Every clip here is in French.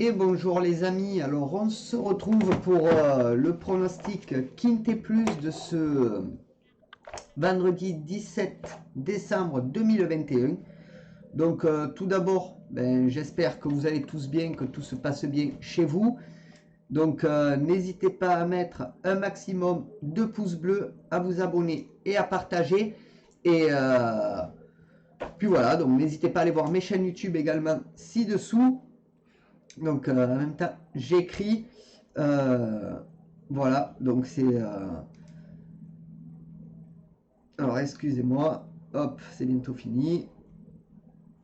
Et bonjour les amis, alors on se retrouve pour le pronostic Quintet Plus de ce vendredi 17 décembre 2021. Donc tout d'abord, j'espère que vous allez tous bien, que tout se passe bien chez vous. Donc n'hésitez pas à mettre un maximum de pouces bleus, à vous abonner et à partager. Et puis voilà, donc n'hésitez pas à aller voir mes chaînes YouTube également ci-dessous. Donc en même temps j'écris voilà, donc c'est alors excusez-moi, hop, c'est bientôt fini.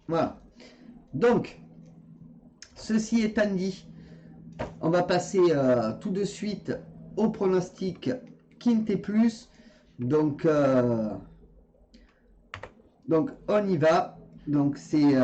Voilà, donc ceci étant dit, on va passer tout de suite au pronostic Quintet Plus. Donc on y va. Donc c'est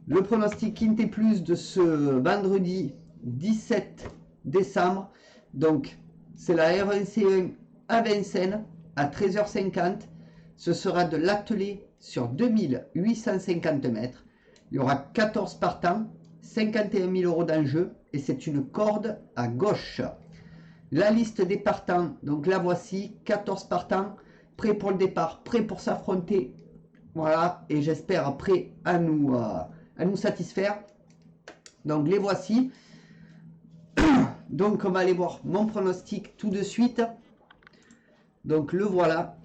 le pronostic Quintet Plus de ce vendredi 17 décembre. Donc, c'est la R1C1 à Vincennes à 13h50. Ce sera de l'attelé sur 2850 mètres. Il y aura 14 partants, 51 000 € d'enjeu et c'est une corde à gauche. La liste des partants, donc la voici, 14 partants, prêts pour le départ, prêts pour s'affronter. Voilà, et j'espère prêts à nous satisfaire. Donc les voici. Donc on va aller voir mon pronostic tout de suite. Donc le voilà,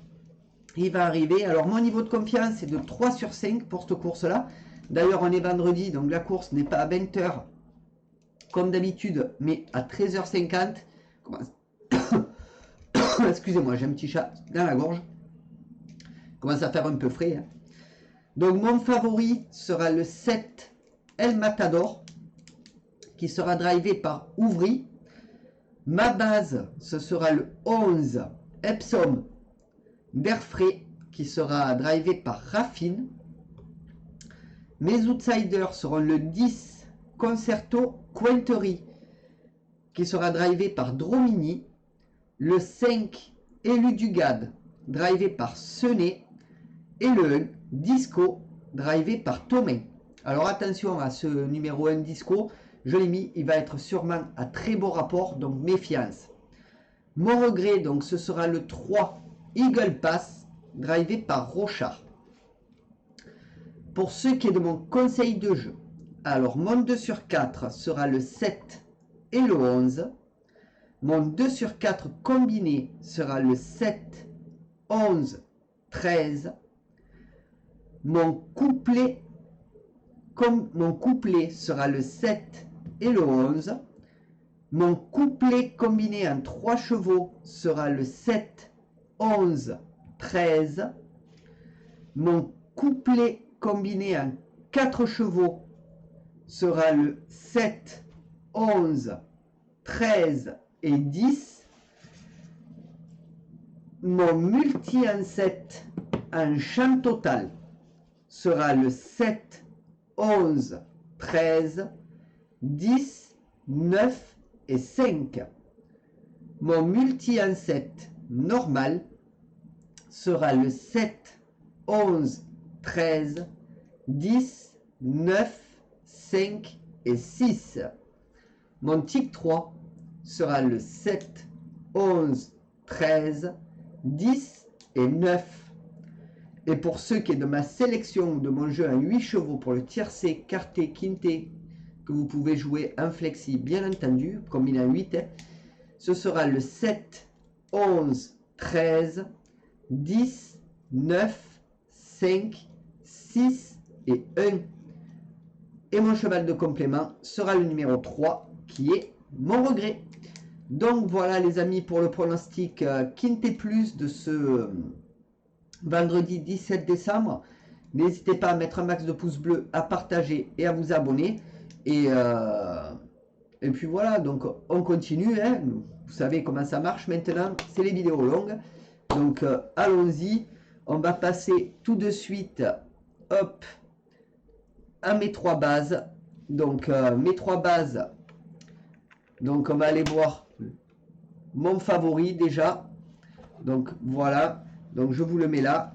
il va arriver. Alors mon niveau de confiance est de 3 sur 5 pour cette course là. D'ailleurs on est vendredi, donc la course n'est pas à 20h comme d'habitude, mais à 13h50. Excusez-moi, j'ai un petit chat dans la gorge. Commence à faire un peu frais, hein. Donc mon favori sera le 7 El Matador, qui sera drivé par Ouvry. Ma base, ce sera le 11 Epsom Berfray, qui sera drivé par Raffine. Mes outsiders seront le 10 Concerto Quentery, qui sera drivé par Dromini. Le 5 Éludugad, drivé par Senet. Et le 1 Disco, drivé par Thomain. Alors attention à ce numéro 1 Disco, je l'ai mis, il va être sûrement à très beau rapport, donc méfiance. Mon regret, donc ce sera le 3 Eagle Pass, drivé par Rochard. Pour ce qui est de mon conseil de jeu, alors mon 2 sur 4 sera le 7 et le 11. Mon 2 sur 4 combiné sera le 7, 11, 13. Mon couplet sera le 7 et le 11. Mon couplet combiné en 3 chevaux sera le 7, 11, 13. Mon couplet combiné en 4 chevaux sera le 7, 11, 13 et 10. Mon multi en 7 en champ total sera le 7, 11, 13, 10, 9 et 5. Mon multi en 7 normal sera le 7, 11, 13, 10, 9, 5 et 6. Mon tic 3 sera le 7, 11, 13, 10 et 9. Et pour ce qui est de ma sélection de mon jeu en 8 chevaux pour le tiercé, quarté, quinté, que vous pouvez jouer en flexi, bien entendu, comme il a 8, ce sera le 7, 11, 13, 10, 9, 5, 6 et 1. Et mon cheval de complément sera le numéro 3, qui est mon regret. Donc voilà les amis pour le pronostic Quintet Plus de ce vendredi 17 décembre. N'hésitez pas à mettre un max de pouces bleus, à partager et à vous abonner. Et puis voilà, donc on continue, hein. Vous savez comment ça marche maintenant, c'est les vidéos longues. Donc allons-y, on va passer tout de suite, hop, à mes 3 bases. Donc mes 3 bases, donc on va aller voir mon favori déjà. Donc voilà, donc je vous le mets là.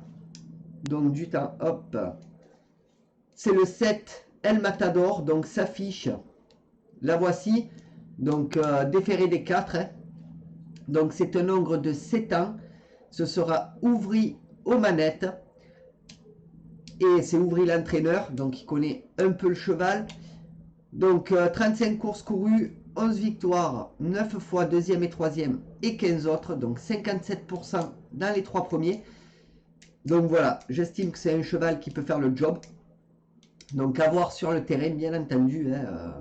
Donc du temps, hop, c'est le 7 El Matador, donc s'affiche. La voici. Donc déféré des 4. Hein. Donc c'est un ogre de 7 ans. Ce sera Ouvry aux manettes. Et c'est Ouvry l'entraîneur. Donc il connaît un peu le cheval. Donc 35 courses courues, 11 victoires, 9 fois deuxième et troisième et 15 autres. Donc 57% dans les 3 premiers. Donc voilà, j'estime que c'est un cheval qui peut faire le job. Donc à voir sur le terrain, bien entendu. Hein,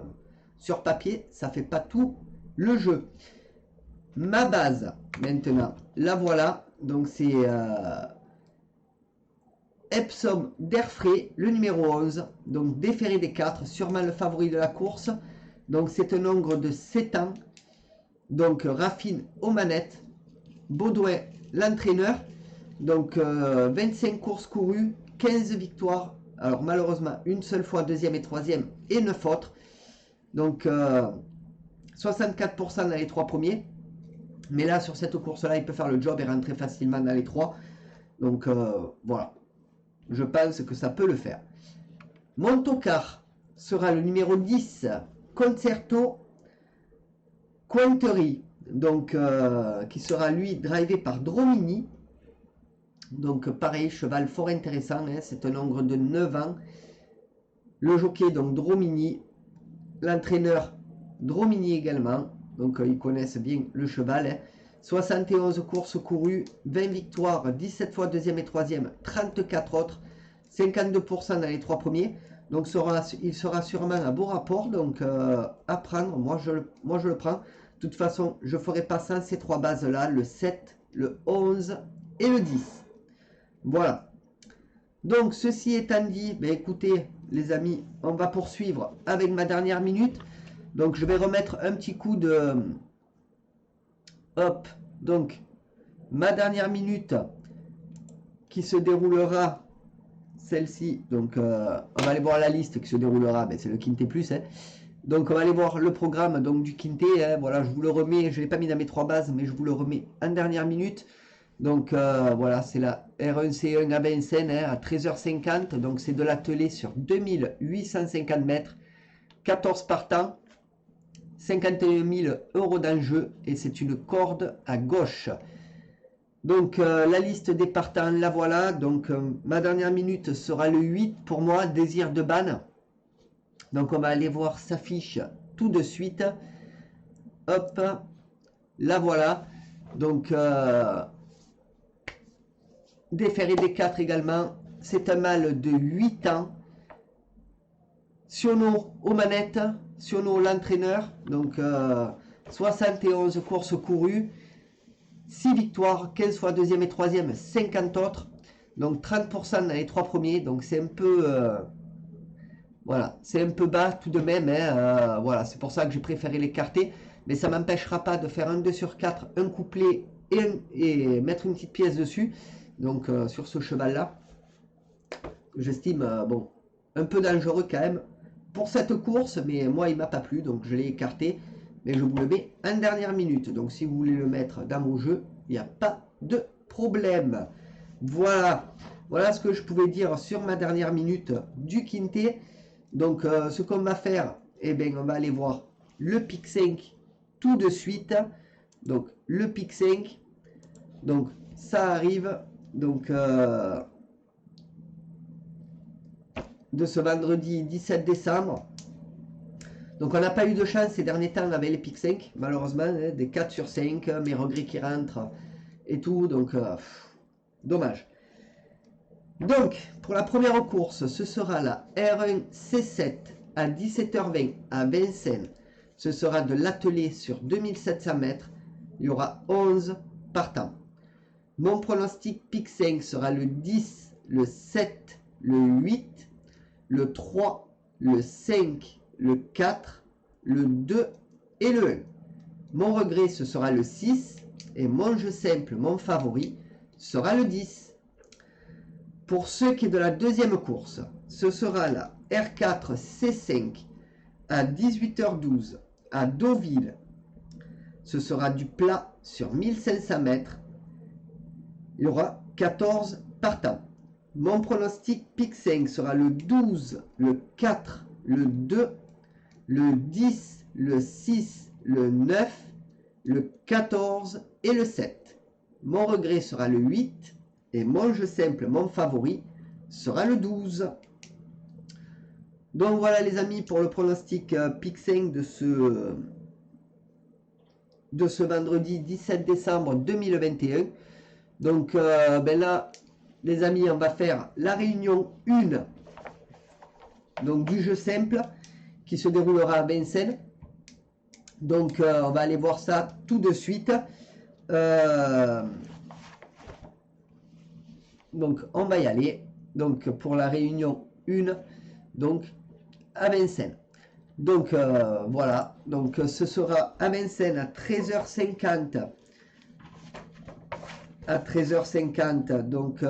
sur papier, ça fait pas tout le jeu. Ma base, maintenant, la voilà. Donc c'est Epsom d'Airfray, le numéro 11. Donc déféré des 4, sûrement le favori de la course. Donc c'est un ogre de 7 ans. Donc Raffine aux manettes. Baudouin, l'entraîneur. Donc 25 courses courues, 15 victoires. Alors malheureusement, une seule fois deuxième et troisième et 9 autres. Donc 64% dans les 3 premiers. Mais là, sur cette course-là, il peut faire le job et rentrer facilement dans les 3. Donc voilà. Je pense que ça peut le faire. Mon tocard sera le numéro 10, Concerto Quinterie. Donc qui sera lui drivé par Dromini. Donc pareil, cheval fort intéressant, hein, c'est un ogre de 9 ans. Le jockey, donc Dromini. L'entraîneur, Dromini également. Donc ils connaissent bien le cheval. Hein. 71 courses courues, 20 victoires, 17 fois deuxième et troisième, 34 autres. 52% dans les 3 premiers. Donc il sera sûrement à beau rapport. Donc à prendre, moi je le prends. De toute façon, je ne ferai pas sans ces 3 bases-là, le 7, le 11 et le 10. Voilà. Donc, ceci étant dit, ben, écoutez, les amis, on va poursuivre avec ma dernière minute. Donc, je vais remettre un petit coup de... Hop. Donc, ma dernière minute qui se déroulera, celle-ci. Donc, on va aller voir la liste qui se déroulera. Ben, c'est le Quintet Plus. Hein. Donc, on va aller voir le programme donc, du Quintet. Hein. Voilà, je vous le remets. Je ne l'ai pas mis dans mes 3 bases, mais je vous le remets en dernière minute. Donc voilà, c'est la R1C1 à Vincennes hein, à 13h50. Donc c'est de l'attelé sur 2850 mètres, 14 partants, 51 000 € d'enjeu et c'est une corde à gauche. Donc la liste des partants, la voilà. Donc ma dernière minute sera le 8 pour moi, Désir de Banne. Donc on va aller voir sa fiche tout de suite. Hop, la voilà. Donc... déféré des 4 également. C'est un mâle de 8 ans. Siono aux manettes. Siono l'entraîneur. Donc 71 courses courues. 6 victoires. 15 fois deuxième et troisième. 50 autres. Donc 30% dans les 3 premiers. Donc c'est un peu... voilà. C'est un peu bas tout de même. Hein, voilà. C'est pour ça que j'ai préféré l'écarter. Mais ça ne m'empêchera pas de faire un 2 sur 4. Un couplet et mettre une petite pièce dessus. Donc sur ce cheval là j'estime bon un peu dangereux quand même pour cette course, mais moi il m'a pas plu donc je l'ai écarté, mais je vous le mets en dernière minute. Donc si vous voulez le mettre dans mon jeu, il n'y a pas de problème. Voilà ce que je pouvais dire sur ma dernière minute du Quintet. Donc ce qu'on va faire, eh bien on va aller voir le pic 5 tout de suite. Donc le pic 5, donc ça arrive. Donc, de ce vendredi 17 décembre. Donc, on n'a pas eu de chance ces derniers temps avec les pics 5, malheureusement, hein, des 4 sur 5, mes regrets qui rentrent et tout. Donc, dommage. Donc, pour la première course, ce sera la R1C7 à 17h20 à Vincennes. Ce sera de l'attelé sur 2700 mètres. Il y aura 11 partants. Mon pronostic pic 5 sera le 10, le 7, le 8, le 3, le 5, le 4, le 2 et le 1. Mon regret, ce sera le 6 et mon jeu simple, mon favori, sera le 10. Pour ce qui est de la deuxième course, ce sera la R4 C5 à 18h12 à Deauville. Ce sera du plat sur 1500 mètres. Il y aura 14 partants. Mon pronostic pic 5 sera le 12, le 4, le 2, le 10, le 6, le 9, le 14 et le 7. Mon regret sera le 8 et mon jeu simple, mon favori, sera le 12. Donc voilà les amis pour le pronostic Pick 5 de ce vendredi 17 décembre 2021. Donc ben là les amis, on va faire la réunion 1 donc du jeu simple qui se déroulera à Vincennes. Donc on va aller voir ça tout de suite. Donc on va y aller. Donc pour la réunion 1 donc à Vincennes. Donc voilà, donc ce sera à Vincennes à 13h50. À 13h50, donc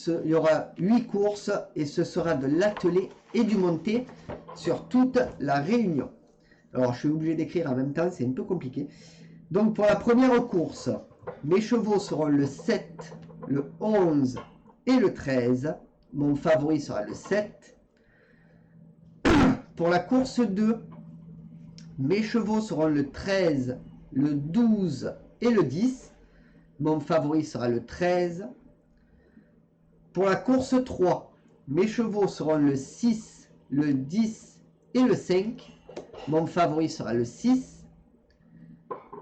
il y aura 8 courses et ce sera de l'attelé et du monté sur toute la réunion. Alors je suis obligé d'écrire en même temps, c'est un peu compliqué. Donc pour la première course, mes chevaux seront le 7, le 11 et le 13. Mon favori sera le 7. Pour la course 2, mes chevaux seront le 13, le 12 et le 10. Mon favori sera le 13. Pour la course 3, mes chevaux seront le 6, le 10 et le 5. Mon favori sera le 6.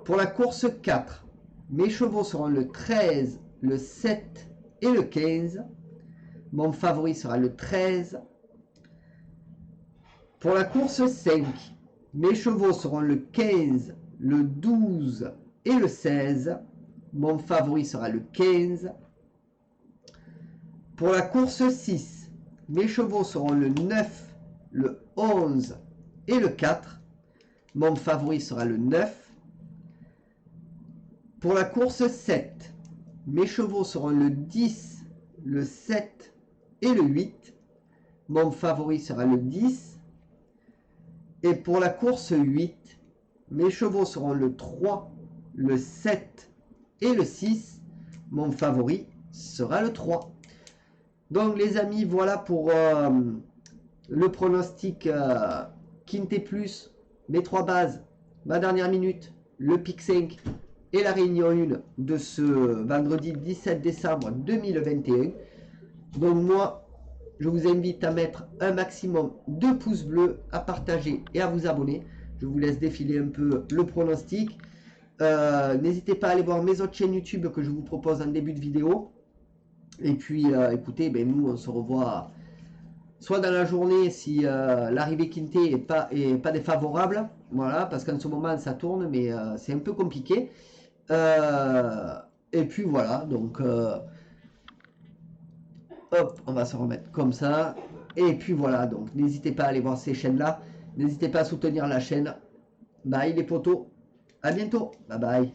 Pour la course 4, mes chevaux seront le 13, le 7 et le 15. Mon favori sera le 13. Pour la course 5, mes chevaux seront le 15, le 12 et le 16. Mon favori sera le 15. Pour la course 6, mes chevaux seront le 9, le 11 et le 4. Mon favori sera le 9. Pour la course 7, mes chevaux seront le 10, le 7 et le 8. Mon favori sera le 10. Et pour la course 8, mes chevaux seront le 3, le 7 et le 6. Mon favori sera le 3. Donc les amis, voilà pour le pronostic Quinté Plus, mes 3 bases, ma dernière minute, le Pick 5 et la réunion 1 de ce vendredi 17 décembre 2021. Donc moi, je vous invite à mettre un maximum de pouces bleus, à partager et à vous abonner. Je vous laisse défiler un peu le pronostic. N'hésitez pas à aller voir mes autres chaînes YouTube que je vous propose en début de vidéo. Et puis écoutez, ben, nous on se revoit soit dans la journée si l'arrivée Quinté est pas défavorable. Voilà, parce qu'en ce moment ça tourne, mais c'est un peu compliqué. Et puis voilà, donc hop, on va se remettre comme ça. Et puis voilà, donc n'hésitez pas à aller voir ces chaînes là. N'hésitez pas à soutenir la chaîne. Bye les potos. À bientôt. Bye bye.